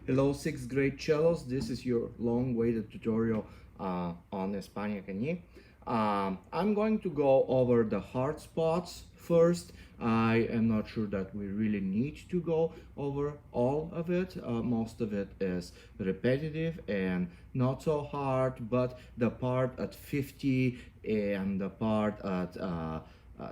Hello, 6th grade cellos. This is your long-awaited tutorial on España, Cañí. I'm going to go over the hard spots first. I am not sure that we really need to go over all of it. Most of it is repetitive and not so hard, but the part at 50 and the part at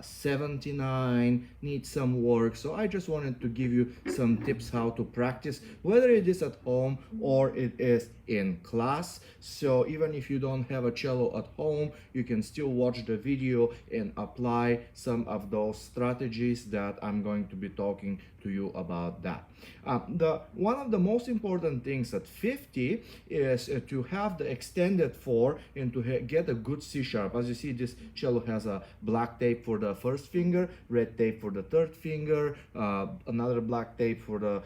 79 needs some work. So I just wanted to give you some tips how to practice, whether it is at home or it is in class. So even if you don't have a cello at home, you can still watch the video and apply some of those strategies that I'm going to be talking to you about that. One of the most important things at 50 is to have the extended 4 and to get a good C sharp. As you see, this cello has a black tape for the first finger, red tape for the third finger, another black tape for the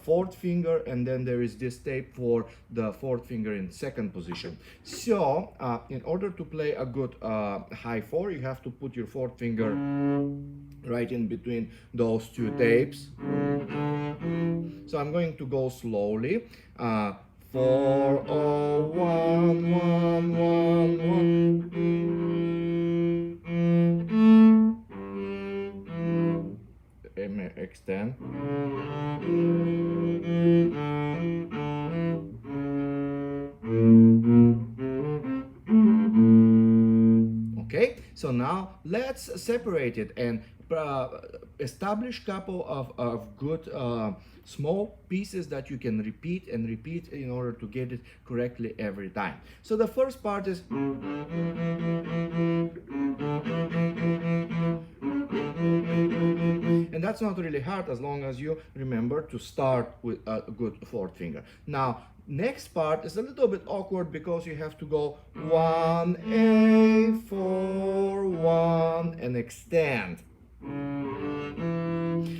fourth finger, and then there is this tape for the fourth finger in second position. So in order to play a good high 4, you have to put your fourth finger right in between those two tapes. So I'm going to go slowly. 4, 0, 1, 1, 1, 1. Extend. Okay, so now let's separate it and establish couple of good small pieces that you can repeat and repeat in order to get it correctly every time. So the first part is and that's not really hard as long as you remember to start with a good fourth finger. Now, next part is a little bit awkward because you have to go 1A, 4, 1 and extend.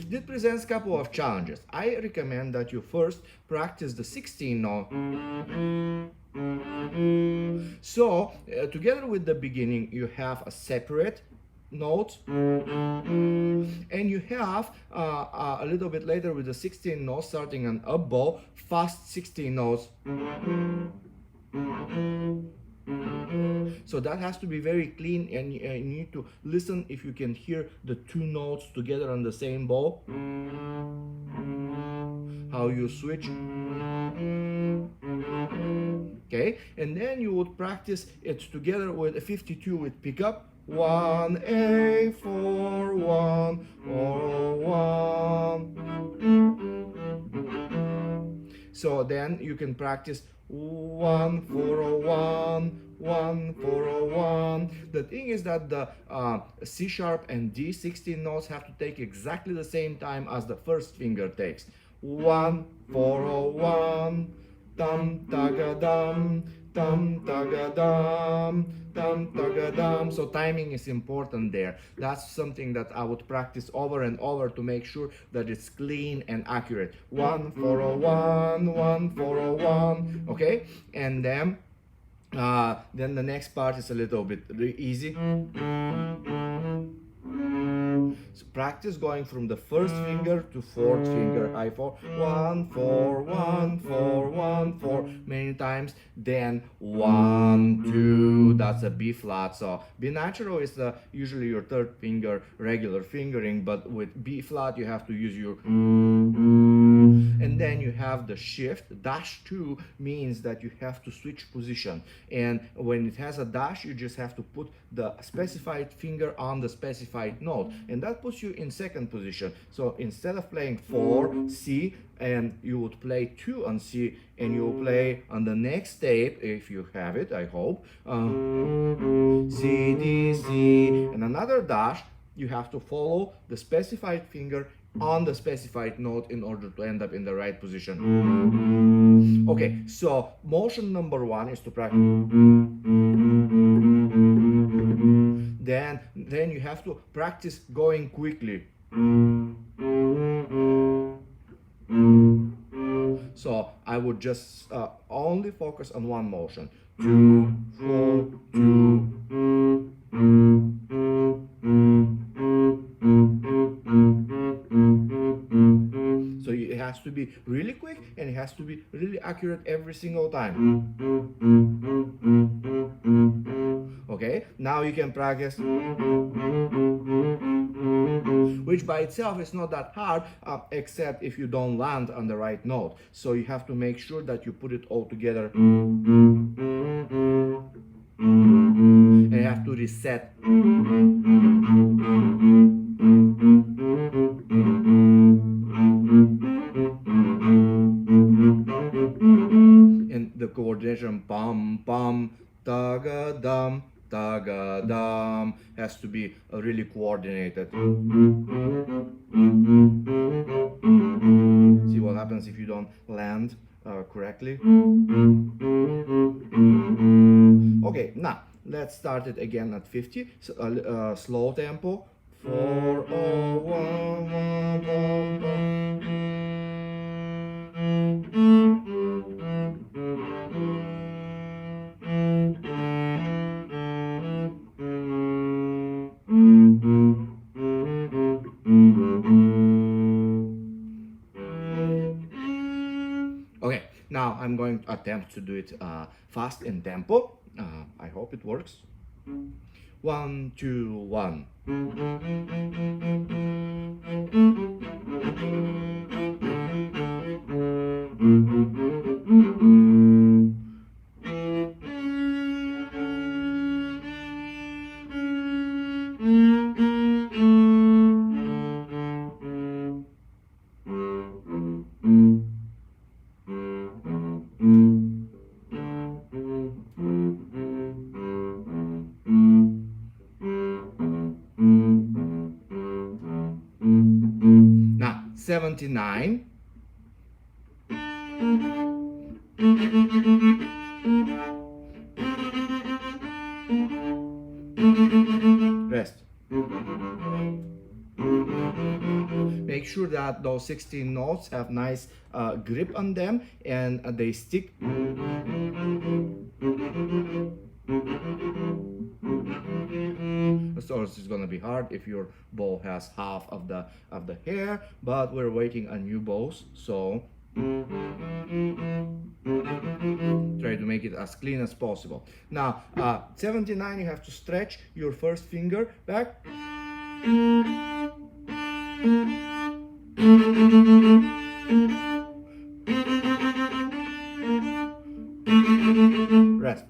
This presents a couple of challenges. I recommend that you first practice the 16 note. So, together with the beginning, you have a separate note, and you have a little bit later with the 16 notes starting an up bow, fast 16 notes. So that has to be very clean, and you need to listen if you can hear the two notes together on the same bow. How you switch. Okay, and then you would practice it together with a 52 with pickup. 1A, 4, 1, or 1. So then you can practice 1, 4, 1, 1, 4, 1. The thing is that the C sharp and D 16 notes have to take exactly the same time as the first finger takes. 1, 4, 1, dum, taga, dum, taga, dum, taga, dum. So timing is important there. That's something that I would practice over and over to make sure that it's clean and accurate. 1, 4, 1, 1, 4, 1. Okay, and then the next part is a little bit easy. So practice going from the first finger to fourth finger, high 4, 1, 4, 1, 4, 1, 4, many times. Then 1, 2, that's a B flat. So B natural is usually your third finger regular fingering, but with B flat you have to use your. And then you have the shift. Dash 2 means that you have to switch position, and when it has a dash you just have to put the specified finger on the specified note, and that puts you in second position. So instead of playing 4 C, and you would play 2 on C, and you will play on the next tape, if you have it, I hope, C, D, C, and another dash. You have to follow the specified finger on the specified note in order to end up in the right position. Okay, so motion number 1 is to practice. Then you have to practice going quickly. So I would just only focus on one motion. 2, 4, 2. So it has to be be really quick and it has to be really accurate every single time. Okay, now you can practice, which by itself is not that hard, except if you don't land on the right note. So you have to make sure that you put it all together. And you have to reset. And the coordination, pam pam, taga dum, taga dum, has to be really coordinated. See what happens if you don't land correctly. Okay, now let's start it again at 50. So, slow tempo. 4, 0, 1, 1, 1. Okay, now I'm going to attempt to do it fast in tempo. I hope it works. 1, 2, 1. Now 79. Rest. Make sure that those 16 notes have nice grip on them and they stick. Of course, it's gonna be hard if your bow has half of the hair, but we're waiting on new bows, so try to make it as clean as possible. Now 79, you have to stretch your first finger back. Rest.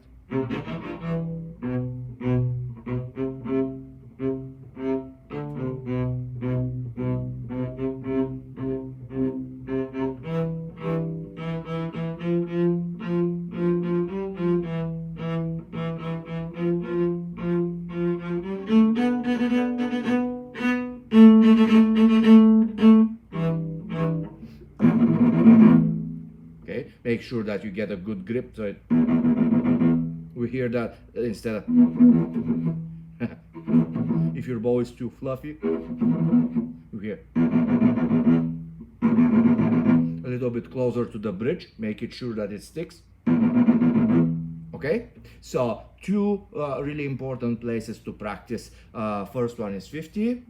Okay, make sure that you get a good grip so it, we hear that instead of if your bow is too fluffy, you hear a little bit closer to the bridge, make it sure that it sticks. Okay, so two really important places to practice. First one is 50.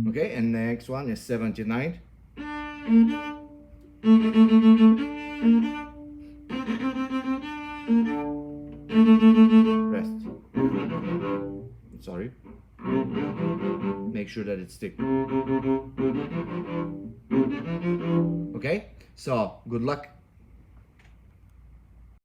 Okay, and next one is 79. Rest. Sorry. Make sure that it sticks. Okay, so good luck.